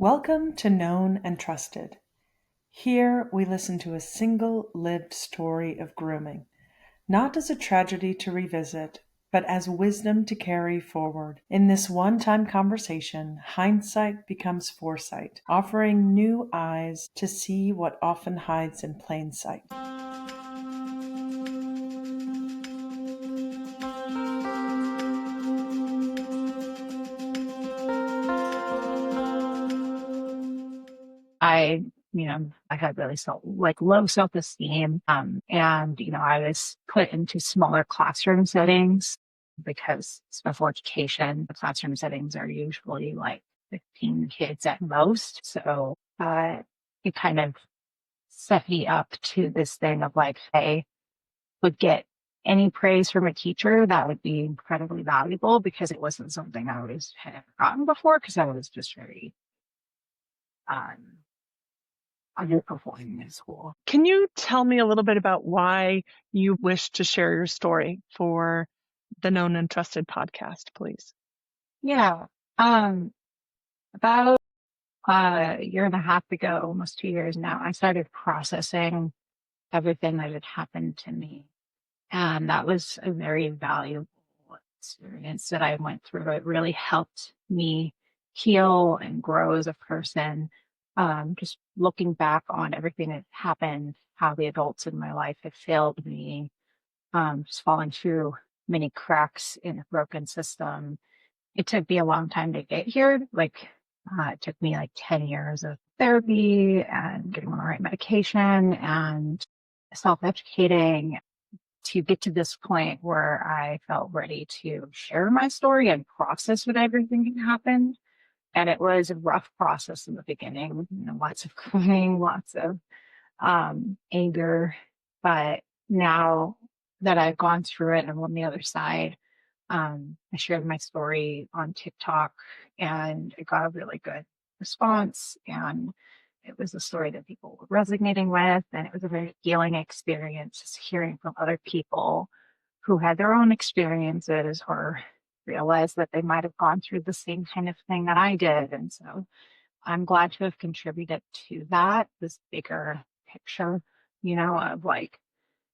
Welcome to Known and Trusted. Here we listen to a single lived story of grooming, not as a tragedy to revisit, but as wisdom to carry forward. In this one-time conversation, hindsight becomes foresight, offering new eyes to see what often hides in plain sight. I had really low self-esteem. I was put into smaller classroom settings because special education, the classroom settings are usually like 15 kids at most. So, it kind of set me up to this thing of like, hey, would get any praise from a teacher, that would be incredibly valuable because it wasn't something had ever gotten before because I was just very, um, underperforming in school. Can you tell me a little bit about why you wish to share your story for the Known and Trusted podcast, please? Yeah. About a year and a half ago, almost 2 years now, I started processing everything that had happened to me. And that was a very valuable experience that I went through. It really helped me heal and grow as a person. Just looking back on everything that happened, how the adults in my life had failed me, just falling through many cracks in a broken system. It took me a long time to get here. It took me like 10 years of therapy and getting on the right medication and self-educating to get to this point where I felt ready to share my story and process what everything that happened. And it was a rough process in the beginning, lots of crying, lots of anger. But now that I've gone through it and I'm on the other side, I shared my story on TikTok and it got a really good response. And it was a story that people were resonating with. And it was a very healing experience, just hearing from other people who had their own experiences or realized that they might have gone through the same kind of thing that I did. And so I'm glad to have contributed to that, this bigger picture, of like,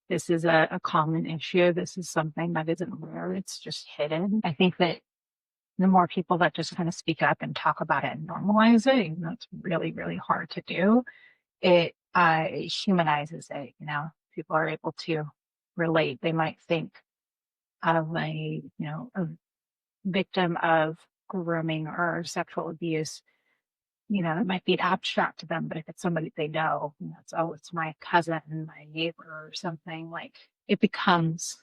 this is a common issue. This is something that isn't rare. It's just hidden. I think that the more people that just kind of speak up and talk about it and normalize it, even though it's really, really hard to do, it humanizes it. People are able to relate. They might think of a victim of grooming or sexual abuse, it might be abstract to them, but if it's somebody they know, it's my cousin, my neighbor or something, like it becomes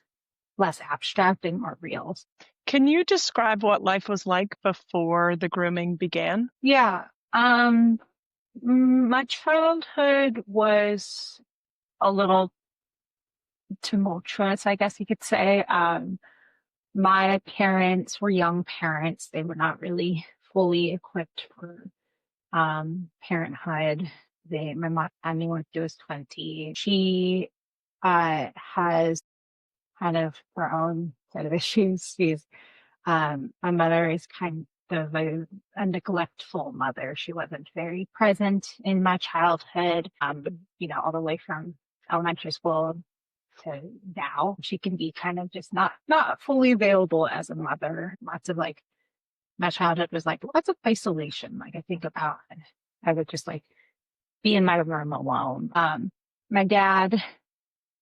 less abstract and more real. Can you describe what life was like before the grooming began? Yeah. My childhood was a little tumultuous, I guess you could say. My parents were young parents. They were not really fully equipped for parenthood. My mom had me when she was 20. She has kind of her own set of issues. My mother is kind of a neglectful mother. She wasn't very present in my childhood, all the way from elementary school to now. She can be kind of just not fully available as a mother. Lots of my childhood was like lots of isolation. Like I think about, I would just like be in my room alone. My dad,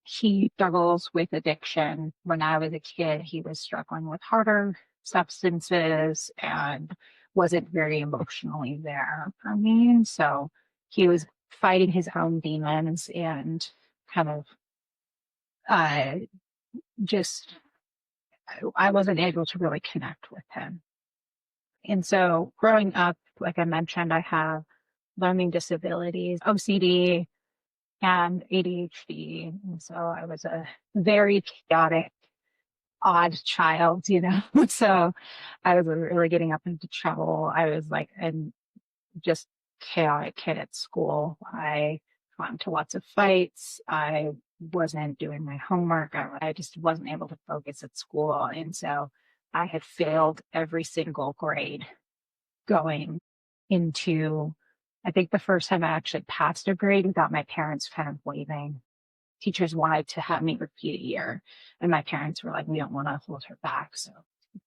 he struggles with addiction. When I was a kid, he was struggling with harder substances and wasn't very emotionally there for me. So he was fighting his own demons and kind of uh, just, I wasn't able to really connect with him. And so growing up, like I mentioned, I have learning disabilities, OCD, and ADHD. And so I was a very chaotic, odd child, So I was really getting up into trouble. I was like, and just chaotic kid at school. I got into lots of fights. I wasn't doing my homework. I just wasn't able to focus at school. And so I had failed every single grade going into, I think the first time I actually passed a grade without my parents kind of waiving. Teachers wanted to have me repeat a year, and my parents were like, we don't want to hold her back. So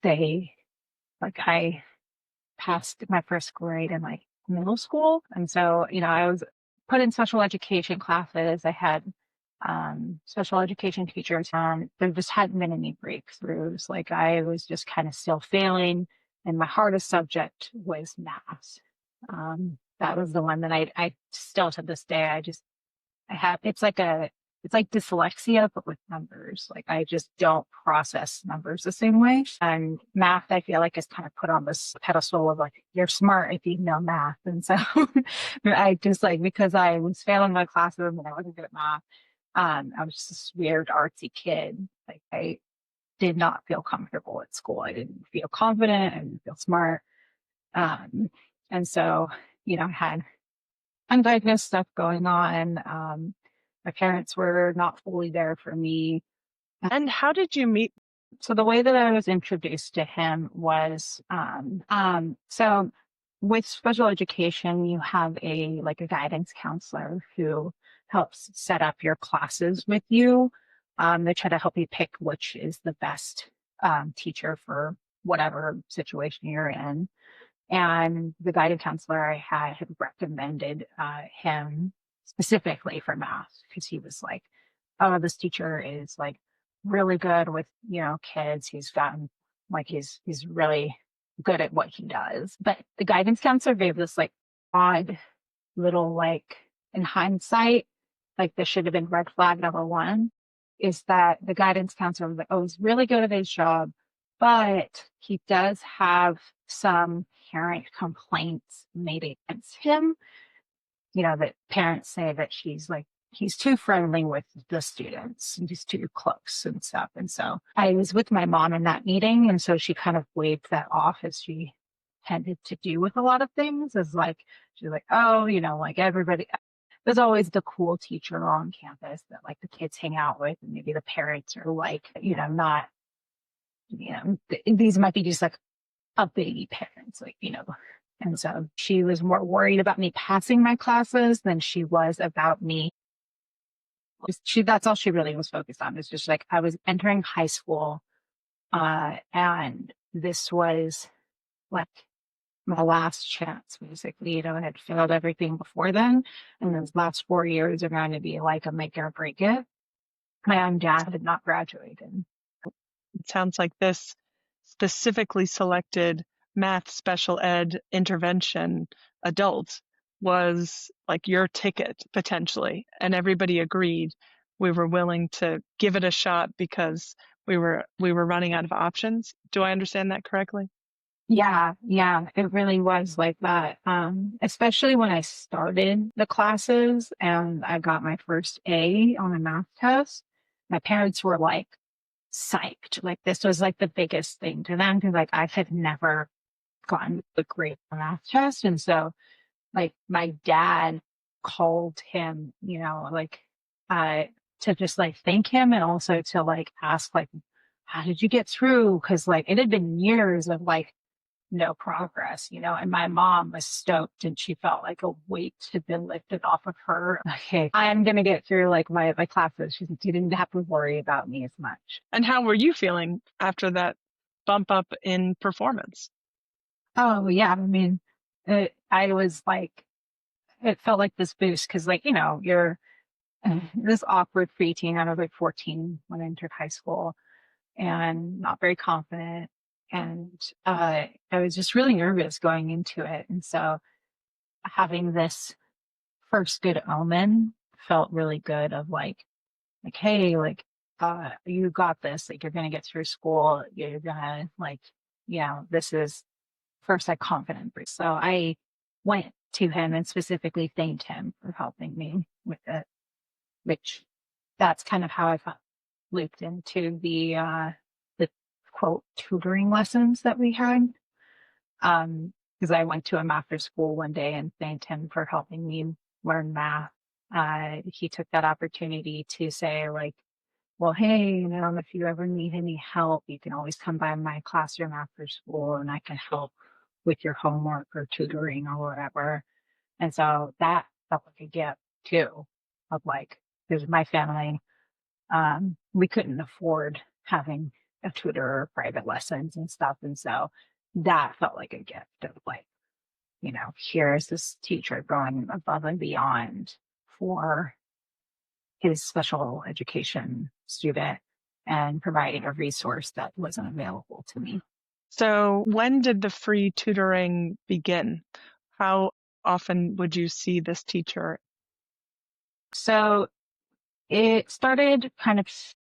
I passed my first grade in like middle school. And so, I was put in special education classes. I had special education teachers on. There just hadn't been any breakthroughs. Like I was just kind of still failing. And my hardest subject was math. That was the one that I still to this day, I have, it's like dyslexia, but with numbers. Like I just don't process numbers the same way. And math, I feel like is kind of put on this pedestal of like, you're smart if you know math. And so I just like, because I was failing my classes and I wasn't good at math, I was just this weird artsy kid. Like I did not feel comfortable at school. I didn't feel confident. I didn't feel smart. And so, I had undiagnosed stuff going on. My parents were not fully there for me. And how did you meet? So the way that I was introduced to him was, so with special education, you have a guidance counselor who helps set up your classes with you. They try to help you pick which is the best teacher for whatever situation you're in. And the guidance counselor I had recommended him specifically for math because he was like, oh, this teacher is like really good with, kids. He's gotten he's really good at what he does. But the guidance counselor gave this like odd little in hindsight, like this should have been red flag number one, is that the guidance counselor was like, oh, he's really good at his job, but he does have some parent complaints made against him. That parents say that he's too friendly with the students and he's too close and stuff. And so I was with my mom in that meeting. And so she kind of waved that off, as she tended to do with a lot of things, as like, she's like, oh, like everybody, there's always the cool teacher on campus that like the kids hang out with. And maybe the parents are like, not, these might be just like a baby parents, and so she was more worried about me passing my classes than she was about me. That's all she really was focused on. It's just like I was entering high school, and this was like my last chance, basically. I had failed everything before then, and those last 4 years are going to be like a make or break it. My own dad had not graduated. It sounds like this specifically selected math special ed intervention adult was like your ticket potentially, and everybody agreed we were willing to give it a shot because we were running out of options. Do I understand that correctly? Yeah, it really was like that. Especially when I started the classes and I got my first A on a math test, my parents were like psyched. Like this was like the biggest thing to them because like I had never gotten a great math test. And so like my dad called him, to just like thank him and also to like ask like, how did you get through? Cause like it had been years of like no progress, and my mom was stoked and she felt like a weight had been lifted off of her. Okay, I'm going to get through like my classes. She didn't have to worry about me as much. And how were you feeling after that bump up in performance? Oh yeah. I mean, I was like, it felt like this boost because like, you're this awkward preteen. I was like 14 when I entered high school and not very confident. And I was just really nervous going into it. And so having this first good omen felt really good of hey, you got this, like, you're going to get through school. You're going to this is first like confident. So I went to him and specifically thanked him for helping me with it, which that's kind of how I got looped into the quote tutoring lessons that we had. Because I went to him after school one day and thanked him for helping me learn math. He took that opportunity to say like, well, hey, if you ever need any help, you can always come by my classroom after school and I can help with your homework or tutoring or whatever. And so that felt like a gift too, of like, because my family, we couldn't afford having a tutor or private lessons and stuff. And so that felt like a gift of like, here's this teacher going above and beyond for his special education student and providing a resource that wasn't available to me. So when did the free tutoring begin? How often would you see this teacher? So it started kind of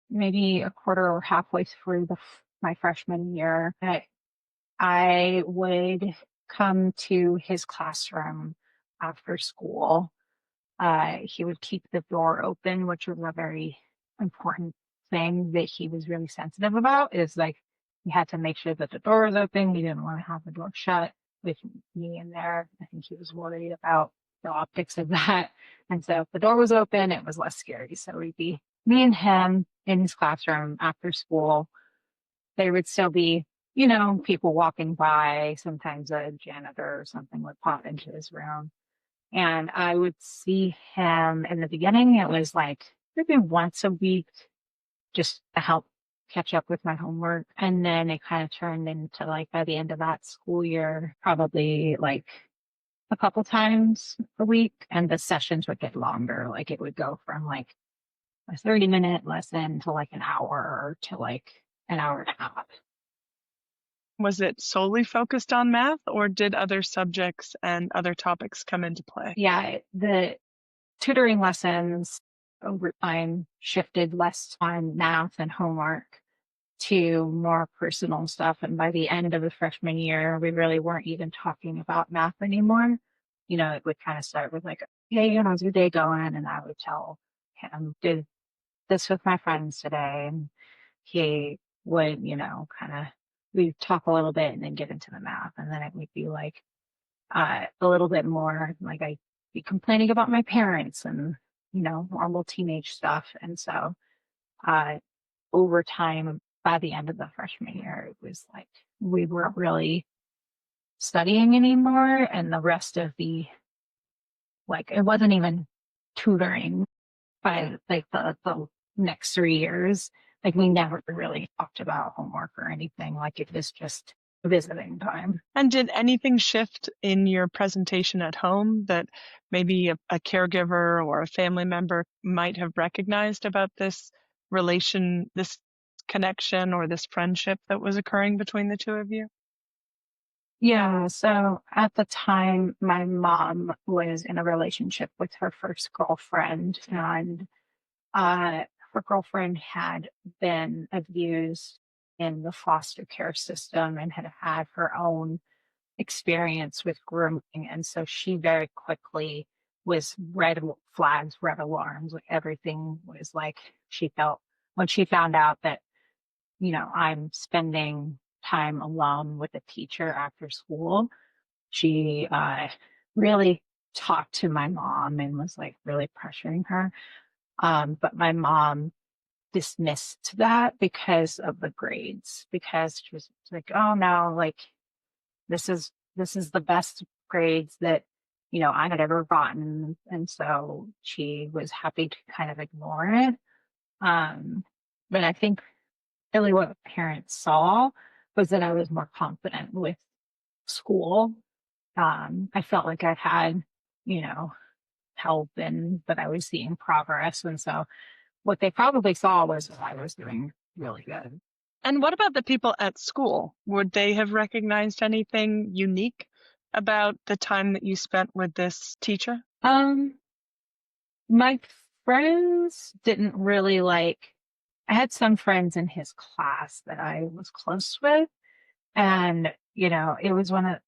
maybe a quarter or halfway through my freshman year. I would come to his classroom after school. He would keep the door open, which was a very important thing that he was really sensitive about, is like he had to make sure that the door was open. He didn't want to have the door shut with me in there. I think he was worried about the optics of that. And so if the door was open, it was less scary. So we'd be me and him in his classroom after school. There would still be, people walking by. Sometimes a janitor or something would pop into his room. And I would see him in the beginning. It was like maybe once a week just to help catch up with my homework. And then it kind of turned into like by the end of that school year, probably like a couple times a week. And the sessions would get longer. Like it would go from like a 30-minute lesson to like an hour to like an hour and a half. Was it solely focused on math, or did other subjects and other topics come into play? Yeah, the tutoring lessons over time shifted less on math and homework to more personal stuff. And by the end of the freshman year, we really weren't even talking about math anymore. It would kind of start with like, hey, how's your day going? And I would tell him, did this with my friends today. And he would, kind of, we'd talk a little bit and then get into the math. And then it would be like a little bit more like I'd be complaining about my parents and, normal teenage stuff. And so over time, by the end of the freshman year, it was like we weren't really studying anymore. And the rest of it wasn't even tutoring by like the next 3 years. Like we never really talked about homework or anything. Like it was just visiting time. And did anything shift in your presentation at home that maybe a caregiver or a family member might have recognized about this relation, this connection, or this friendship that was occurring between the two of you? Yeah. So at the time, my mom was in a relationship with her first girlfriend, and her girlfriend had been abused in the foster care system and had had her own experience with grooming. And so she very quickly was red flags, red alarms. Like everything was like she felt when she found out that, I'm spending time alone with a teacher after school. She really talked to my mom and was like really pressuring her. But my mom dismissed that because of the grades, because she was like, oh no, like this is the best grades that, I had ever gotten. And so she was happy to kind of ignore it. But I think really what parents saw was that I was more confident with school. I felt like I had, help and that I was seeing progress. And so what they probably saw was that I was doing really good. And what about the people at school? Would they have recognized anything unique about the time that you spent with this teacher? My friends didn't really I had some friends in his class that I was close with. And, it was one of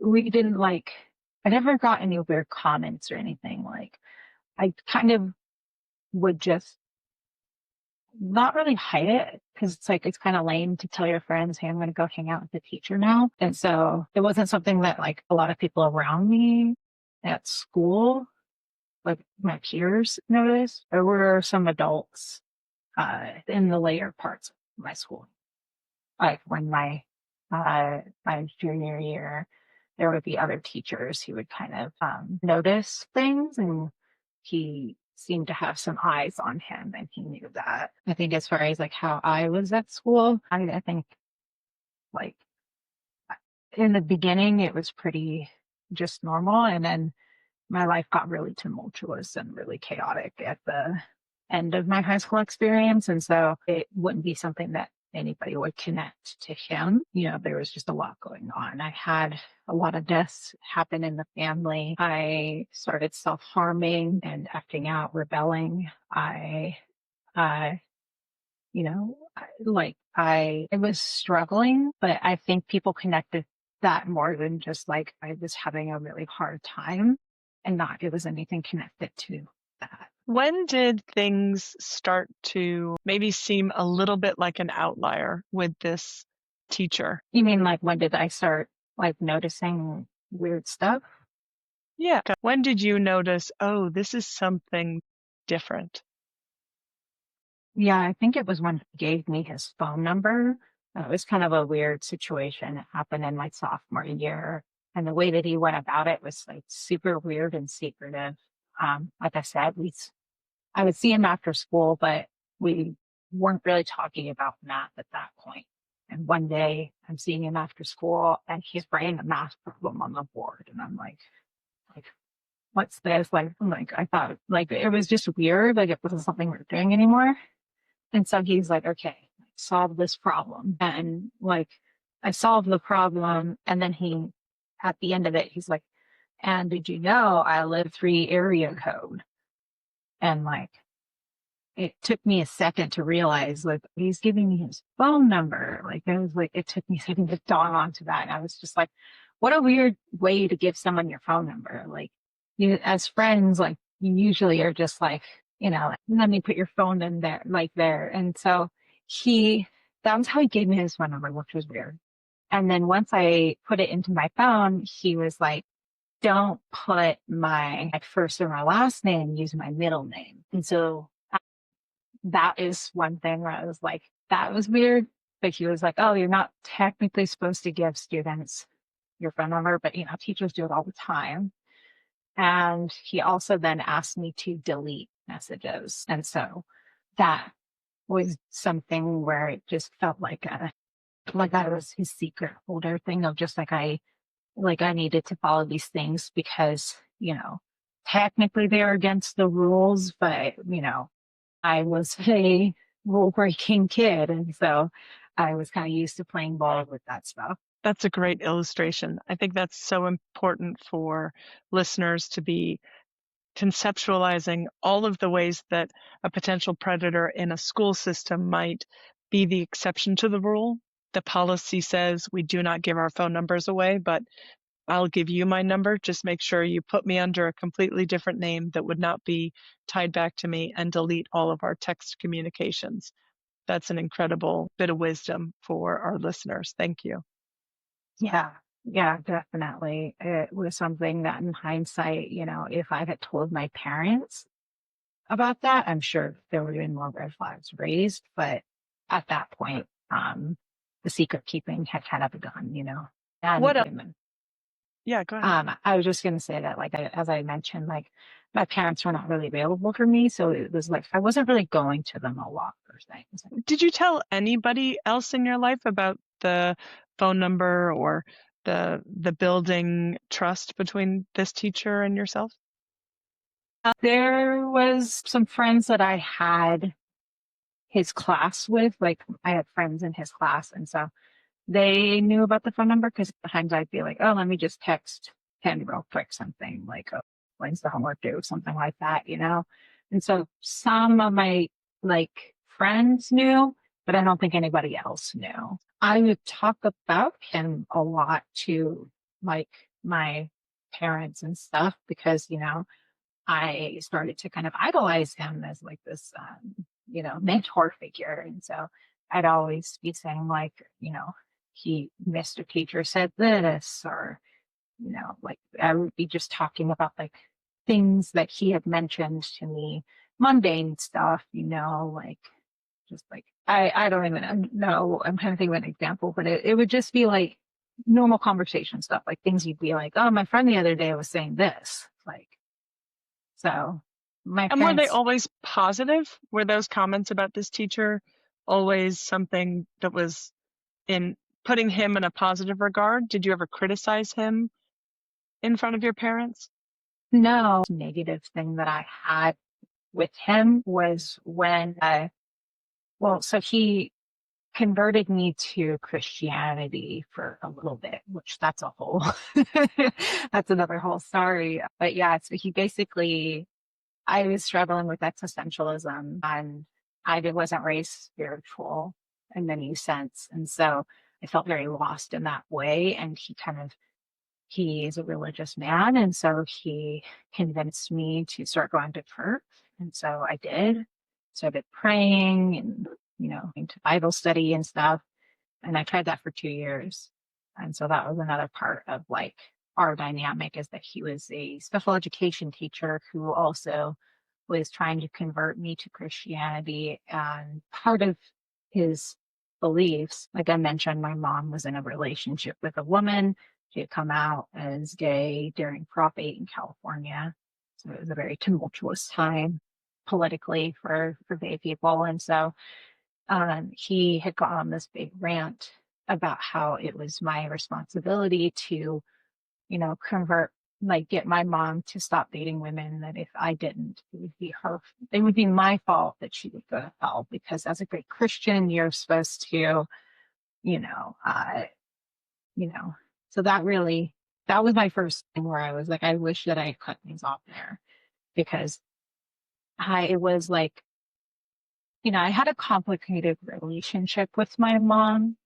we didn't I never got any weird comments or anything. Like I kind of would just not really hide it because it's kind of lame to tell your friends, hey, I'm going to go hang out with the teacher now. And so it wasn't something that a lot of people around me at school, like my peers, noticed. There were some adults in the later parts of my school, like when my my junior year, there would be other teachers who would kind of notice things, and he seemed to have some eyes on him, and he knew that. I think as far as like how I was at school, I think like in the beginning it was pretty just normal, and then my life got really tumultuous and really chaotic at the end of my high school experience. And so it wouldn't be something that anybody would connect to him. You know, there was just a lot going on. I had a lot of deaths happen in the family. I started self-harming and acting out, rebelling. I, you know, I was struggling, but I think people connected that more than just like I was having a really hard time, and not it was anything connected to that. When did things start to maybe seem a little bit like an outlier with this teacher? You mean like when did I start like noticing weird stuff? Yeah. When did you notice, oh, this is something different? Yeah, I think it was when he gave me his phone number. It was kind of a weird situation. It happened in my sophomore year. And the way that he went about it was like super weird and secretive. Like I said, I would see him after school, but we weren't really talking about math at that point. And one day I'm seeing him after school and he's writing a math problem on the board. And I'm like, what's this? Like I thought like it was just weird. Like it wasn't something we were doing anymore. And so he's like, okay, solve this problem. And like, I solved the problem. And then at the end of it, he's like, and did you know I live 3 area code? And like, it took me a second to realize like he's giving me his phone number. Like it was like, it took me a second to dawn onto that. And I was just like, what a weird way to give someone your phone number. Like you, as friends, like you usually are just like, let me put your phone in there, like there. And so that was how he gave me his phone number, which was weird. And then once I put it into my phone, he was like, don't put my first or my last name, use my middle name. And so that is one thing where I was like, that was weird. But he was like, oh, you're not technically supposed to give students your phone number, but teachers do it all the time. And he also then asked me to delete messages. And so that was something where it just felt like that was his secret holder thing of just like I needed to follow these things because, technically they're against the rules, but I was a rule breaking kid. And so I was kind of used to playing ball with that stuff. That's a great illustration. I think that's so important for listeners to be conceptualizing all of the ways that a potential predator in a school system might be the exception to the rule. The policy says we do not give our phone numbers away, but I'll give you my number. Just make sure you put me under a completely different name that would not be tied back to me, and delete all of our text communications. That's an incredible bit of wisdom for our listeners. Thank you. Yeah. Yeah, definitely. It was something that in hindsight, if I had told my parents about that, I'm sure there would have been more red flags raised. But at that point, the secret keeping had kind of begun, and What else? women. Yeah, go ahead. I was just going to say that, like, as I mentioned, like my parents were not really available for me. So it was like, I wasn't really going to them a lot for things. Did you tell anybody else in your life about the phone number or the building trust between this teacher and yourself? There was some friends that I had his class with, like I had friends in his class. And so they knew about the phone number because sometimes I'd be like, oh, let me just text Ken real quick, something like, oh, when's the homework due? Something like that, And so some of my like friends knew, but I don't think anybody else knew. I would talk about him a lot to like my parents and stuff because, I started to kind of idolize him as like this, mentor figure. And so I'd always be saying like, Mr. Teacher said this, or, like I would be just talking about like things that he had mentioned to me, mundane stuff, like just like, I don't even know. I'm trying to think of an example, but it would just be like normal conversation stuff, like things you'd be like, oh, my friend the other day was saying this. Like, so my And were they parents, always positive? Were those comments about this teacher always something that was in putting him in a positive regard? Did you ever criticize him in front of your parents? no negative thing that I had with him was when so he converted me to Christianity for a little bit, which that's a whole, that's another whole story. But yeah, so he basically, I was struggling with existentialism and wasn't raised spiritual in any sense. And so I felt very lost in that way. And he is a religious man. And so he convinced me to start going to church. And so I did. Started praying and, into Bible study and stuff. And I tried that for 2 years. And so that was another part of like our dynamic, is that he was a special education teacher who also was trying to convert me to Christianity. And part of his beliefs, like I mentioned, my mom was in a relationship with a woman. She had come out as gay during Prop 8 in California. So it was a very tumultuous time politically for gay people. And so he had gone on this big rant about how it was my responsibility to, convert, like get my mom to stop dating women, that if I didn't, it would be my fault that she would go to hell, because as a great Christian, you're supposed to, you know, uh, you know, so that was my first thing where I was like, I wish that I had cut things off there, because it was like, I had a complicated relationship with my mom.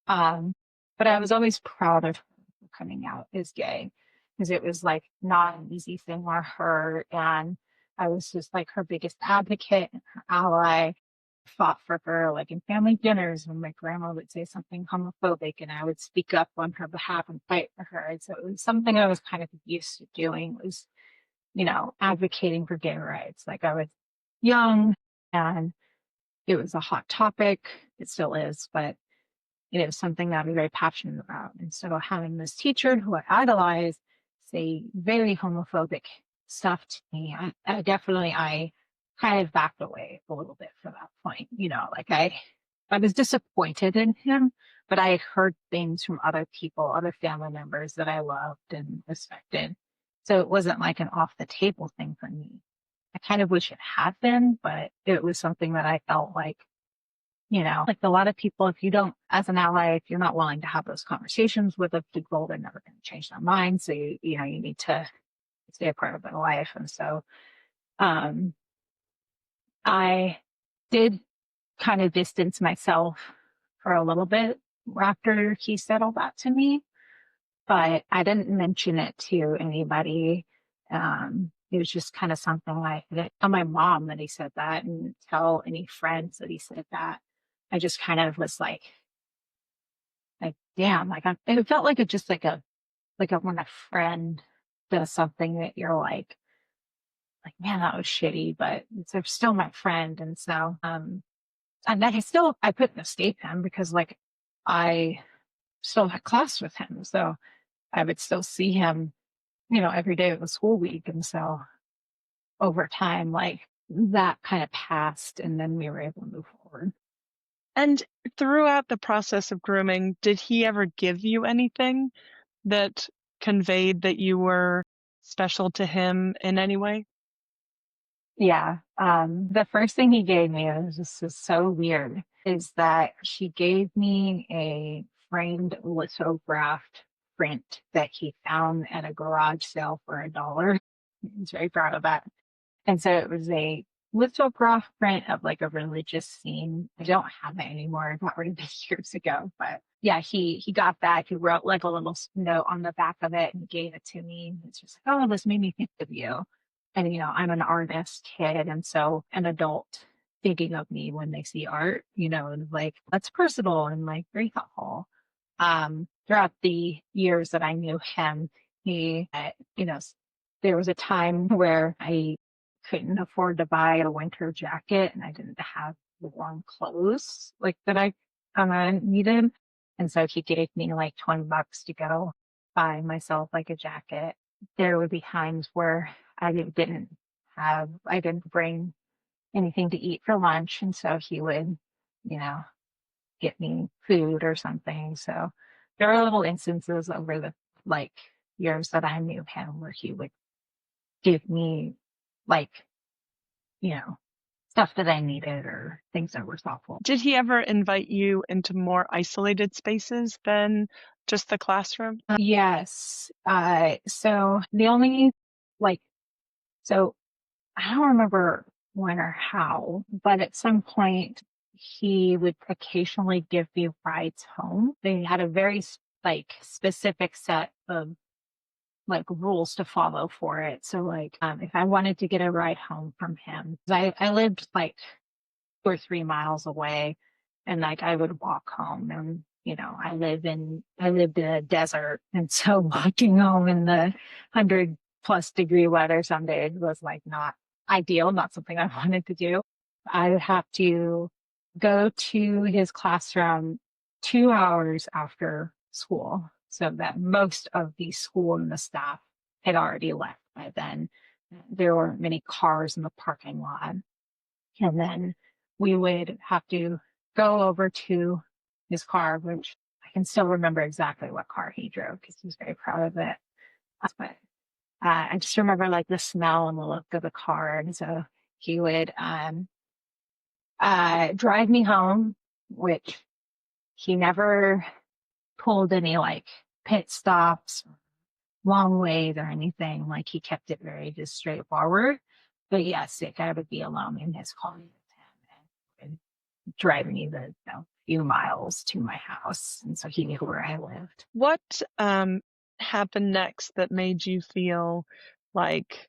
Um, but I was always proud of her for coming out as gay, because it was like not an easy thing for her. And I was just like her biggest advocate and her ally. Fought for her like in family dinners when my grandma would say something homophobic, and I would speak up on her behalf and fight for her. And so it was something I was kind of used to doing, was, advocating for gay rights. Like I was young and it was a hot topic. It still is, but it was something that I'm very passionate about. And so having this teacher who I idolize say very homophobic stuff to me, I kind of backed away a little bit from that point. Like I was disappointed in him, but I had heard things from other people, other family members that I loved and respected. So it wasn't like an off the table thing for me. I kind of wish it had been, but it was something that I felt like, like a lot of people, if you don't, as an ally, if you're not willing to have those conversations with the people, they're never going to change their mind. So you need to stay a part of their life. And so, um, I did kind of distance myself for a little bit after he said all that to me, but I didn't mention it to anybody. It was just kind of something like that. Tell my mom that he said that, and tell any friends that he said that. I just kind of was like, damn, like it felt like when a friend does something that you're like, man, that was shitty, but they're still my friend. And so, and I couldn't escape him, because like I still had class with him. So I would still see him, every day of the school week. And so over time, like that kind of passed, and then we were able to move forward. And throughout the process of grooming, did he ever give you anything that conveyed that you were special to him in any way? Yeah. The first thing he gave me was so weird, is that he gave me a framed lithographed print that he found at a garage sale for $1. He's very proud of that. And so it was a lithograph print of like a religious scene. I don't have it anymore. I got rid of it years ago. But yeah, he got that. He wrote like a little note on the back of it and gave it to me. It's just like, oh, this made me think of you. And I'm an artist kid, and so an adult thinking of me when they see art, and like that's personal and like very thoughtful. Throughout the years that I knew him, he, there was a time where I couldn't afford to buy a winter jacket, and I didn't have warm clothes like that I needed. And so he gave me like $20 to go buy myself like a jacket. There would be times where I didn't bring anything to eat for lunch. And so he would, you know, get me food or something. So there are little instances over the like years that I knew him where he would give me like, you know, stuff that I needed or things that were thoughtful. Did he ever invite you into more isolated spaces than just the classroom? Yes. So the only like, so I don't remember when or how, but at some point he would occasionally give me rides home. They had a very like specific set of like rules to follow for it. So like if I wanted to get a ride home from him, 'cause I lived like 2 or 3 miles away, and like I would walk home, and I lived in a desert, and so walking home in the 100+ degree weather some days was like not ideal, not something I wanted to do. I would have to go to his classroom 2 hours after school, so that most of the school and the staff had already left by then. There weren't many cars in the parking lot. And then we would have to go over to his car, which I can still remember exactly what car he drove because he was very proud of it. But I just remember like the smell and the look of the car. And so he would drive me home, which he never pulled any like pit stops, long ways or anything. Like he kept it very just straightforward. But yes, I would be alone in his car with him and drive me the few miles to my house. And so he knew where I lived. What happened next that made you feel like,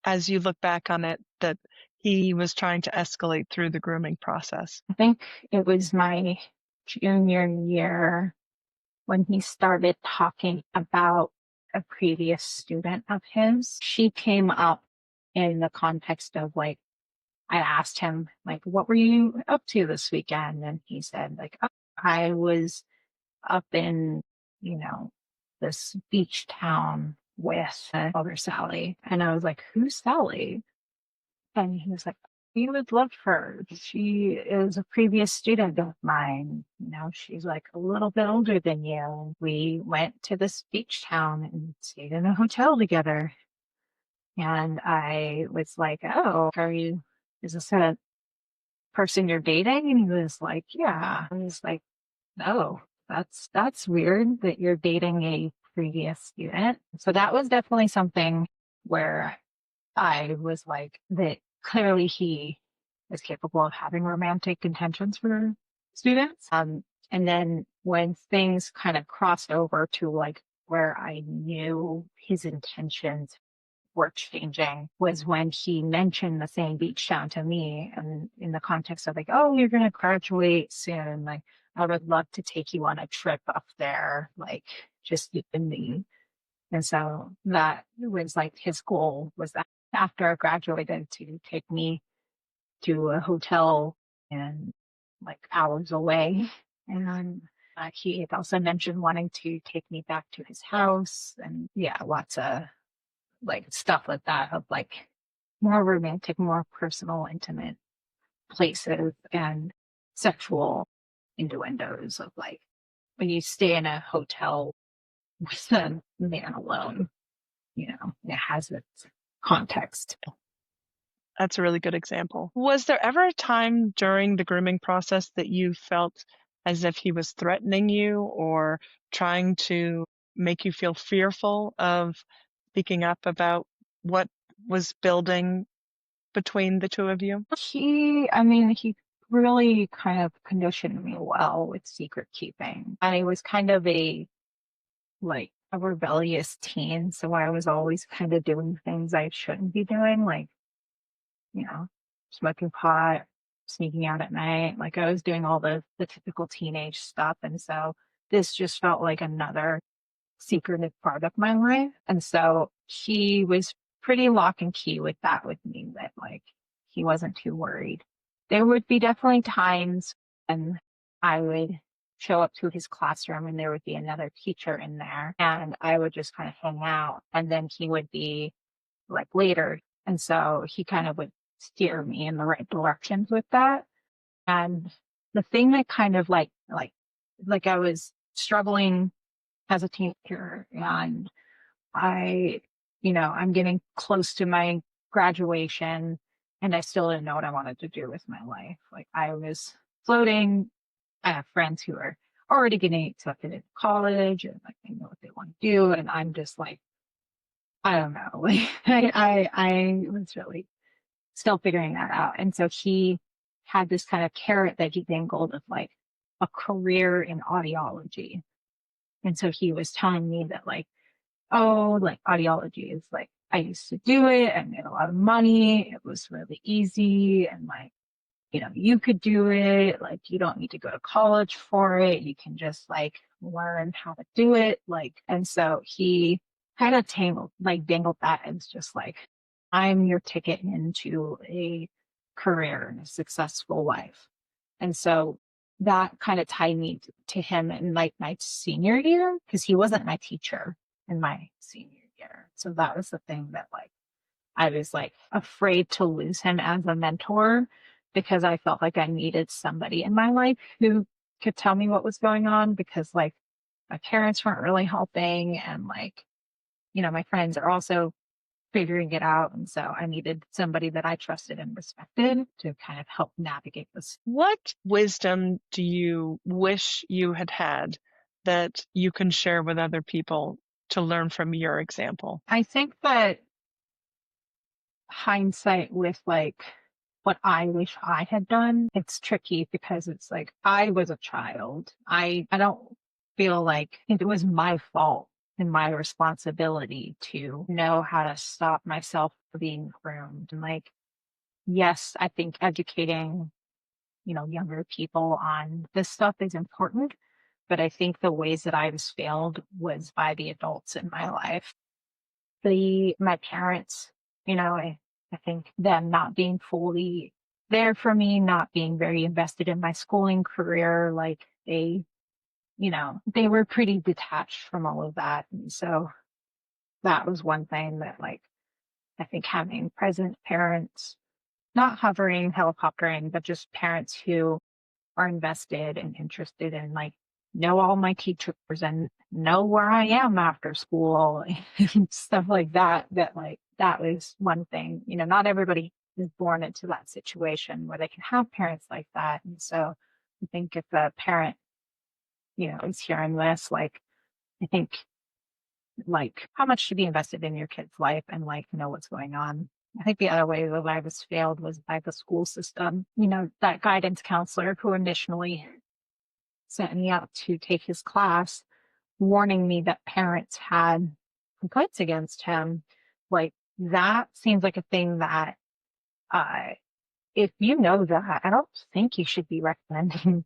as you look back on it, that he was trying to escalate through the grooming process? I think it was my junior year when he started talking about a previous student of his. She came up in the context of like, I asked him, like, what were you up to this weekend? And he said, like, oh, I was up in, you know, this beach town with other Sally. And I was like, who's Sally? And he was like, you would love her. She is a previous student of mine. You know, she's like a little bit older than you. We went to this beach town and stayed in a hotel together. And I was like, oh, is this a person you're dating? And he was like, yeah. I was like, oh, that's weird that you're dating a previous student. So that was definitely something where I was like, that clearly he is capable of having romantic intentions for students. And then when things kind of crossed over to like where I knew his intentions were changing was when he mentioned the same beach town to me, and in the context of like, oh, you're going to graduate soon. Like, I would love to take you on a trip up there, like just you and me. And so that was like his goal was that after I graduated to take me to a hotel and like hours away. And he had also mentioned wanting to take me back to his house and yeah, lots of like stuff like that of like more romantic, more personal, intimate places and sexual innuendos of like when you stay in a hotel with a man alone, it has its context. That's a really good example. Was there ever a time during the grooming process that you felt as if he was threatening you or trying to make you feel fearful of speaking up about what was building between the two of you? He really kind of conditioned me well with secret keeping. And he was kind of a rebellious teen. So I was always kind of doing things I shouldn't be doing, like, smoking pot, sneaking out at night. Like I was doing all the typical teenage stuff. And so this just felt like another secretive part of my life. And so he was pretty lock and key with that with me, that like he wasn't too worried there would be definitely times when I would show up to his classroom and there would be another teacher in there and I would just kind of hang out. And then he would be like later. And so he kind of would steer me in the right directions with that. And the thing that kind of like I was struggling as a teenager and I, I'm getting close to my graduation and I still didn't know what I wanted to do with my life. Like I was floating. I have friends who are already getting accepted into college and like they know what they want to do. And I'm just like, I don't know. Like I was really still figuring that out. And so he had this kind of carrot that he dangled of like a career in audiology. And so he was telling me that like, oh, like audiology is like, I used to do it. I made a lot of money. It was really easy. And like, you could do it. Like, you don't need to go to college for it. You can just like learn how to do it. Like, and so he kind of dangled that as just like, I'm your ticket into a career and a successful life. And so that kind of tied me to him in like my senior year because he wasn't my teacher in my senior year. So that was the thing that like I was like afraid to lose him as a mentor because I felt like I needed somebody in my life who could tell me what was going on because like my parents weren't really helping and like, my friends are also figuring it out. And so I needed somebody that I trusted and respected to kind of help navigate this. What wisdom do you wish you had had that you can share with other people to learn from your example? I think that hindsight with like what I wish I had done, it's tricky because it's like I was a child. I don't feel like it was my fault and my responsibility to know how to stop myself from being groomed. And like, yes, I think educating, younger people on this stuff is important. But I think the ways that I was failed was by the adults in my life. My parents, I think them not being fully there for me, not being very invested in my schooling career, like they were pretty detached from all of that. And so that was one thing that like I think having present parents, not hovering, helicoptering, but just parents who are invested and interested and like know all my teachers and know where I am after school and stuff like that. That was one thing. Not everybody is born into that situation where they can have parents like that. And so I think if a parent, is hearing this, like I think like how much should be invested in your kid's life and like know what's going on. I think the other way that I was failed was by the school system. That guidance counselor who initially sent me out to take his class, warning me that parents had complaints against him. Like that seems like a thing that, uh, if you know that, I don't think you should be recommending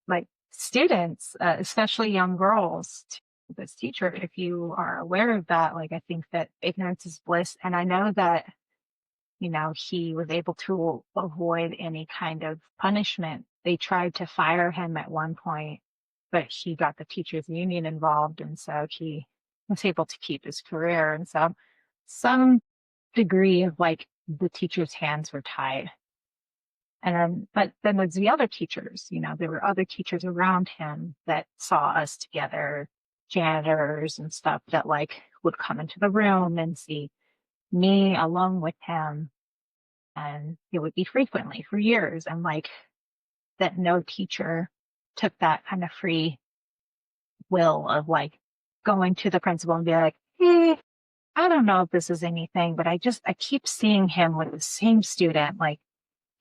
like students, especially young girls, to this teacher. If you are aware of that, like I think that ignorance is bliss. And I know that he was able to avoid any kind of punishment. They tried to fire him at one point, but he got the teachers union involved. And so he was able to keep his career. And so some degree of like the teacher's hands were tied. But then there's the other teachers, there were other teachers around him that saw us together, janitors and stuff that like would come into the room and see me alone with him. And it would be frequently for years. And like that no teacher took that kind of free will of like going to the principal and be like, hey, I don't know if this is anything, but I keep seeing him with the same student, like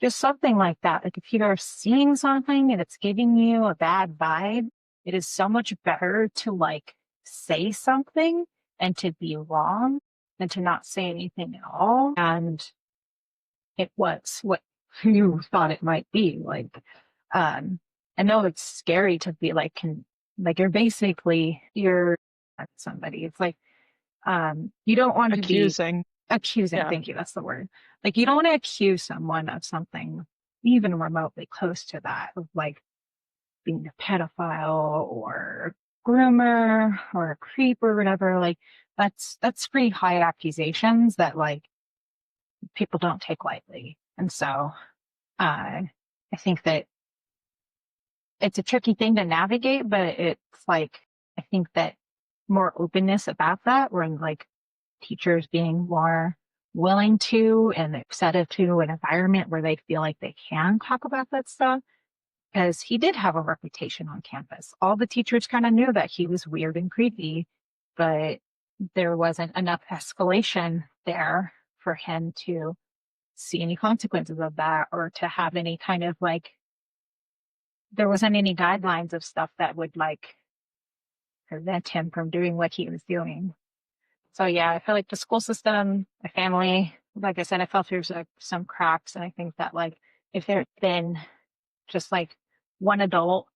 just something like that. Like if you're seeing something and it's giving you a bad vibe, it is so much better to like say something and to be wrong than to not say anything at all. And it was what you thought it might be. Like, I know it's scary to be like, like you're somebody. It's like, you don't want to be Accusing. accusing. Yeah. Thank you. That's the word. Like, you don't want to accuse someone of something even remotely close to that of like being a pedophile or a groomer or a creep or whatever, like that's pretty high accusations that like people don't take lightly. And so I think that it's a tricky thing to navigate, but it's like, I think that more openness about that, where like teachers being more willing to and accepted to an environment where they feel like they can talk about that stuff. Because he did have a reputation on campus. All the teachers kind of knew that he was weird and creepy, but there wasn't enough escalation there for him to see any consequences of that or to have any kind of like, there wasn't any guidelines of stuff that would like prevent him from doing what he was doing. So yeah, I feel like the school system, my family, like I said, I felt there's like some cracks. And I think that like if there's been just like one adult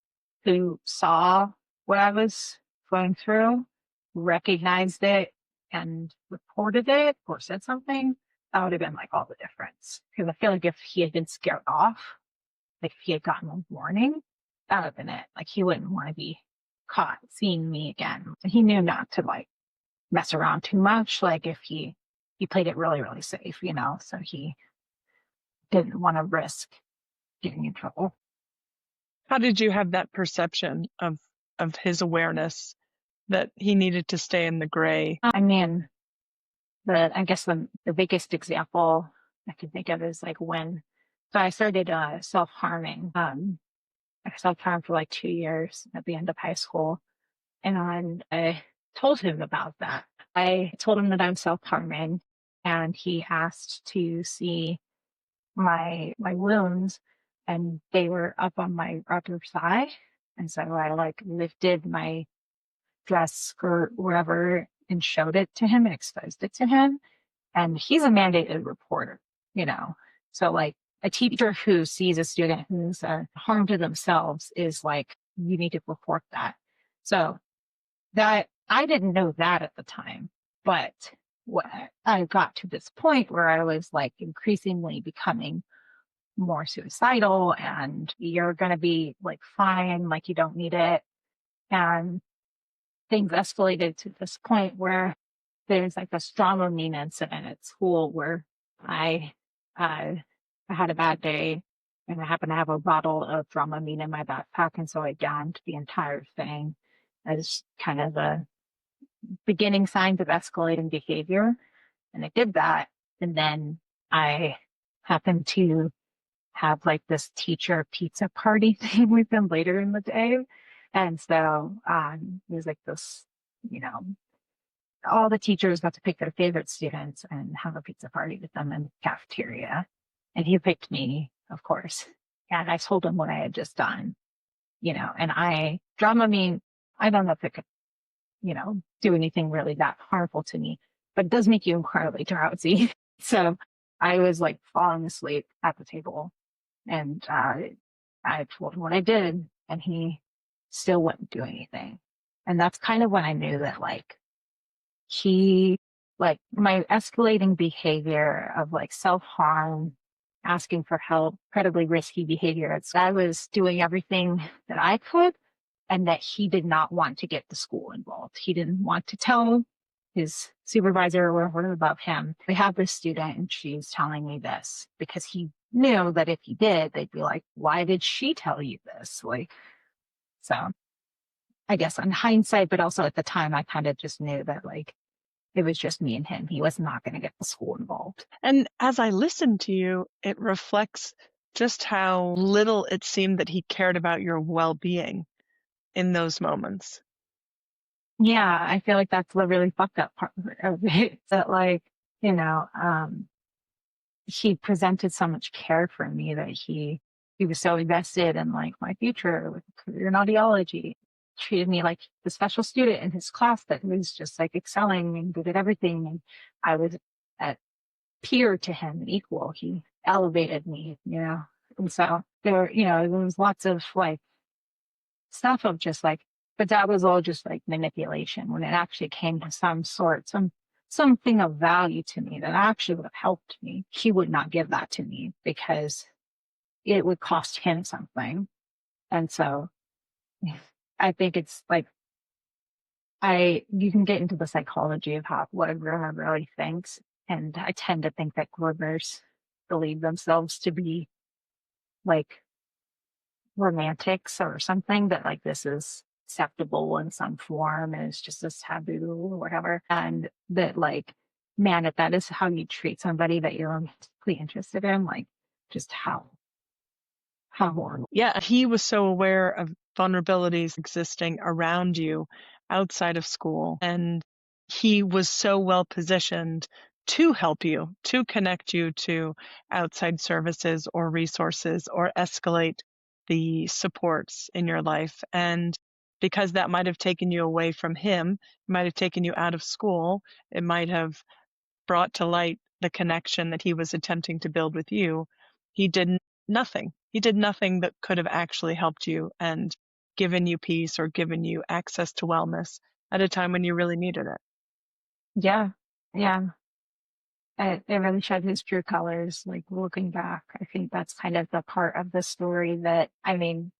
who saw what I was going through, recognized it and reported it or said something, that would have been like all the difference. Because I feel like if he had been scared off, like if he had gotten a warning, that would have been it. Like he wouldn't want to be caught seeing me again. And he knew not to like mess around too much. Like if he played it really, really safe, you know, so he didn't want to risk getting in trouble. How did you have that perception of his awareness that he needed to stay in the gray? I mean, I guess the biggest example I can think of is like when, so I started self-harming. I self-harmed for like 2 years at the end of high school. And I told him about that. I told him that I'm self-harming, and he asked to see my wounds, and they were up on my upper thigh. And so I like lifted my dress, skirt, wherever, and showed it to him and exposed it to him. And he's a mandated reporter, you know. So like a teacher who sees a student who's harm to themselves is like, you need to report that. So that I didn't know that at the time, but what I got to this point where I was like increasingly becoming more suicidal, and you're going to be like fine, like you don't need it. And things escalated to this point where there's like a Dramamine incident at school where I, I had a bad day and I happened to have a bottle of Dramamine in my backpack. And so I downed the entire thing as kind of the beginning signs of escalating behavior. And I did that. And then I happened to have like this teacher pizza party thing with them later in the day. And so it was like this, you know, all the teachers got to pick their favorite students and have a pizza party with them in the cafeteria. And he picked me, of course. And I told him what I had just done, you know, and Dramamine, I don't know if it could, you know, do anything really that harmful to me, but it does make you incredibly drowsy. So I was like falling asleep at the table, and I told him what I did, and he still wouldn't do anything. And that's kind of when I knew that like like my escalating behavior of like self-harm, asking for help, incredibly risky behavior. I was doing everything that I could, and that he did not want to get the school involved. He didn't want to tell his supervisor or whoever above him, we have this student and she's telling me this, because he knew that if he did, they'd be like, why did she tell you this? Like, so I guess on hindsight, but also at the time, I kind of just knew that like, it was just me and him. He was not going to get the school involved. And as I listen to you, it reflects just how little it seemed that he cared about your well-being in those moments. Yeah, I feel like that's the really fucked up part of it. That like, you know, he presented so much care for me that he was so invested in like my future with career in audiology. Treated me like the special student in his class that was just like excelling and good at everything. And I was at peer to him and equal. He elevated me, you know. And so there, you know, there was lots of like stuff of just like, but that was all just like manipulation when it actually came to something of value to me that actually would have helped me. He would not give that to me because it would cost him something. And so I think it's like, you can get into the psychology of how what a groomer really thinks. And I tend to think that groomers believe themselves to be like romantics or something, that like this is acceptable in some form and it's just this taboo or whatever. And that like, man, if that is how you treat somebody that you're romantically interested in, like just how horrible. Yeah, he was so aware of vulnerabilities existing around you outside of school. And he was so well positioned to help you, to connect you to outside services or resources or escalate the supports in your life. And because that might have taken you away from him, it might have taken you out of school, it might have brought to light the connection that he was attempting to build with you, he did nothing. He did nothing that could have actually helped you and given you peace or given you access to wellness at a time when you really needed it. Yeah. Yeah. It really showed his true colors. Like looking back, I think that's kind of the part of the story that, I mean,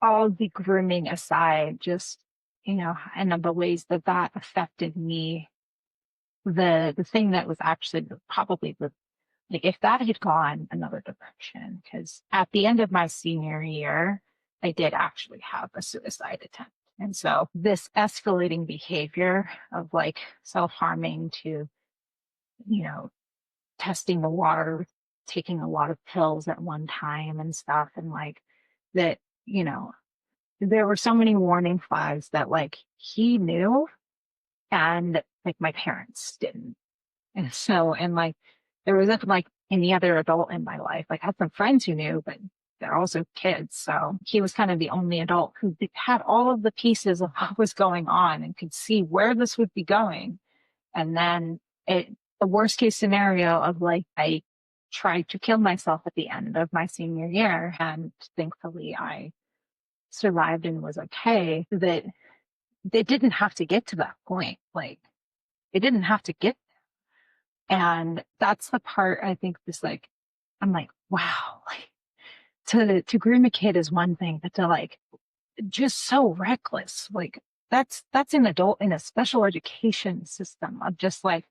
all the grooming aside, just, and the ways that that affected me, the thing that was actually probably like if that had gone another direction, because at the end of my senior year, I did actually have a suicide attempt. And so this escalating behavior of like self-harming to, you know, testing the water, taking a lot of pills at one time and stuff. And like that, there were so many warning flags that like he knew and like my parents didn't. And so, and like there wasn't like any other adult in my life. Like I had some friends who knew, but they're also kids. So he was kind of the only adult who had all of the pieces of what was going on and could see where this would be going. And then the worst case scenario of like, I tried to kill myself at the end of my senior year. And thankfully I survived and was okay. That they didn't have to get to that point. Like it didn't have to get. And that's the part I think this like, I'm like, wow, like to groom a kid is one thing, but to like just so reckless, like that's an adult in a special education system of just like,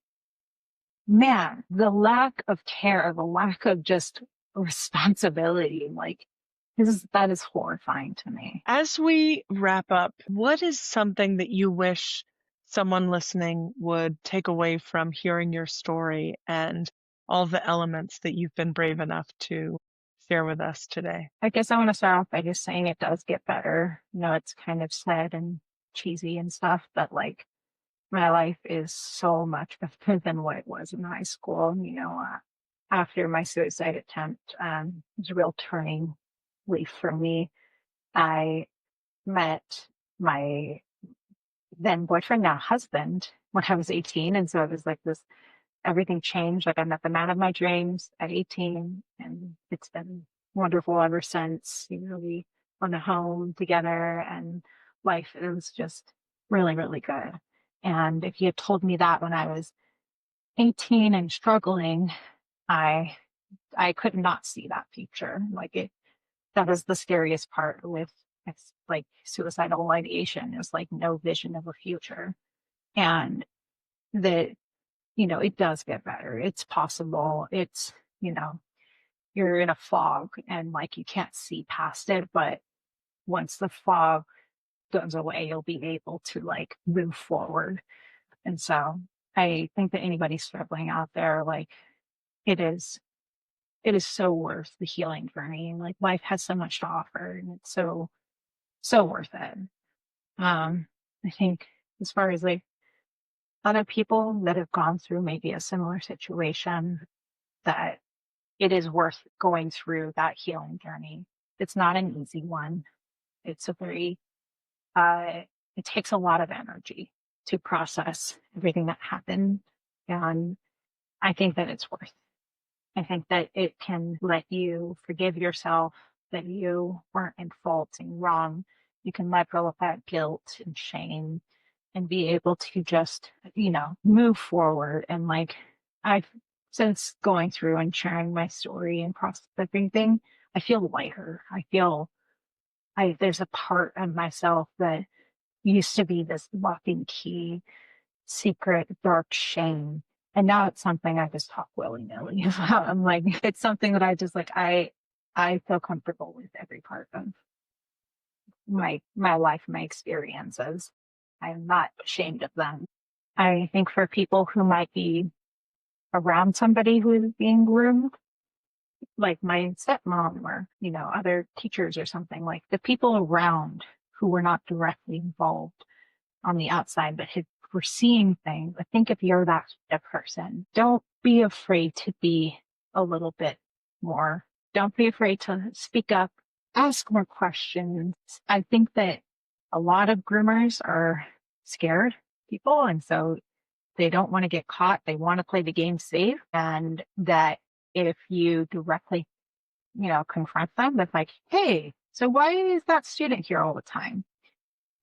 man, the lack of care, the lack of just responsibility, like that is horrifying to me. As we wrap up, what is something that you wish someone listening would take away from hearing your story and all the elements that you've been brave enough to share with us today? I guess I want to start off by just saying it does get better. It's kind of sad and cheesy and stuff, but like my life is so much better than what it was in high school. After my suicide attempt, it was a real turning leaf for me. I met my then boyfriend, now husband, when I was 18. And so it was like this, everything changed. Like I met the man of my dreams at 18 and it's been wonderful ever since. We own a home together and life is just really, really good. And if you had told me that when I was 18 and struggling, I I could not see that future. That was the scariest part with like suicidal ideation. It was like no vision of a future. And that, it does get better. It's possible. It's, you're in a fog and like you can't see past it, but once the fog goes away, you'll be able to like move forward. And so I think that anybody struggling out there, like it is it is so worth the healing journey. Like life has so much to offer and it's so worth it. I think as far as like other people that have gone through maybe a similar situation, that it is worth going through that healing journey. It's not an easy one. It's a very uh it takes a lot of energy to process everything that happened. And I think that it's worth. I think that it can let you forgive yourself that you weren't in fault and wrong. You can let go of that guilt and shame and be able to just, move forward. And like, I since going through and sharing my story and processing everything, I feel lighter. I feel there's a part of myself that used to be this lock and key, secret, dark shame. And now it's something I just talk willy nilly about. I'm like, it's something that I just like, I feel comfortable with every part of my life, my experiences. I'm not ashamed of them. I think for people who might be around somebody who is being groomed, like my stepmom or, other teachers or something, like the people around who were not directly involved on the outside, but were seeing things. I think if you're that type of person, don't be afraid to be a little bit more. Don't be afraid to speak up, ask more questions. I think that a lot of groomers are scared people. And so they don't want to get caught. They want to play the game safe. And that if you directly, confront them with like, hey, so why is that student here all the time?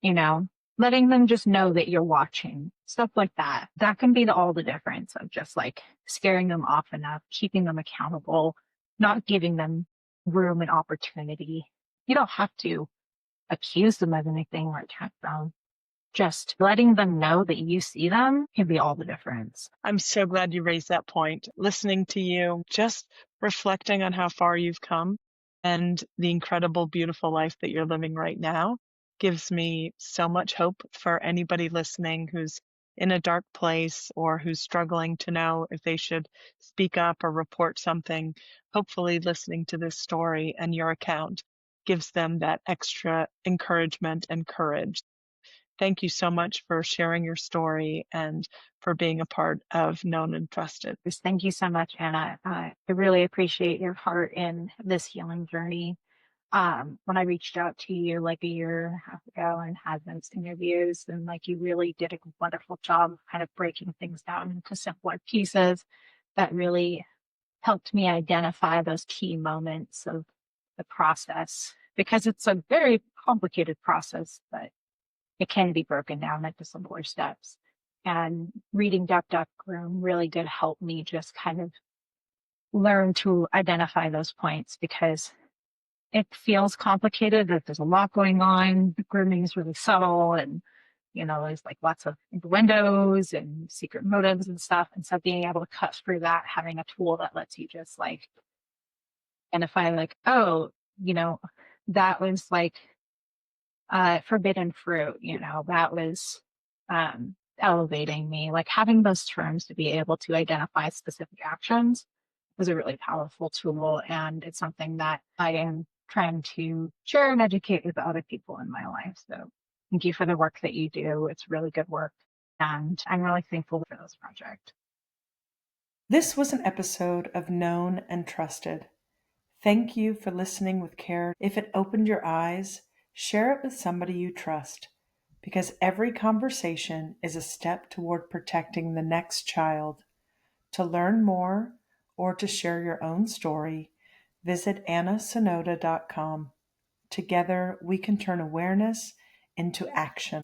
You know, letting them just know that you're watching, stuff like that. That can be all the difference of just like scaring them off enough, keeping them accountable, not giving them room and opportunity. You don't have to accuse them of anything or attack them. Just letting them know that you see them can be all the difference. I'm so glad you raised that point. Listening to you, just reflecting on how far you've come and the incredible, beautiful life that you're living right now gives me so much hope for anybody listening who's in a dark place or who's struggling to know if they should speak up or report something. Hopefully, listening to this story and your account gives them that extra encouragement and courage. Thank you so much for sharing your story and for being a part of Known and Trusted. Just thank you so much, Anna. I really appreciate your heart in this healing journey. When I reached out to you like a year and a half ago and had those interviews, and like you really did a wonderful job of kind of breaking things down into simpler pieces that really helped me identify those key moments of the process, because it's a very complicated process, but it can be broken down into simpler steps. And reading Duck Duck Groom really did help me just kind of learn to identify those points, because it feels complicated, that there's a lot going on. Grooming is really subtle, and there's like lots of innuendos and secret motives and stuff. And so being able to cut through that, having a tool that lets you just like identify like, oh, that was like forbidden fruit, that was elevating me. Like having those terms to be able to identify specific actions was a really powerful tool. And it's something that I am trying to share and educate with other people in my life. So thank you for the work that you do. It's really good work. And I'm really thankful for this project. This was an episode of Known and Trusted. Thank you for listening with care. If it opened your eyes, share it with somebody you trust, because every conversation is a step toward protecting the next child. To learn more or to share your own story, visit annasonoda.com. Together, we can turn awareness into action.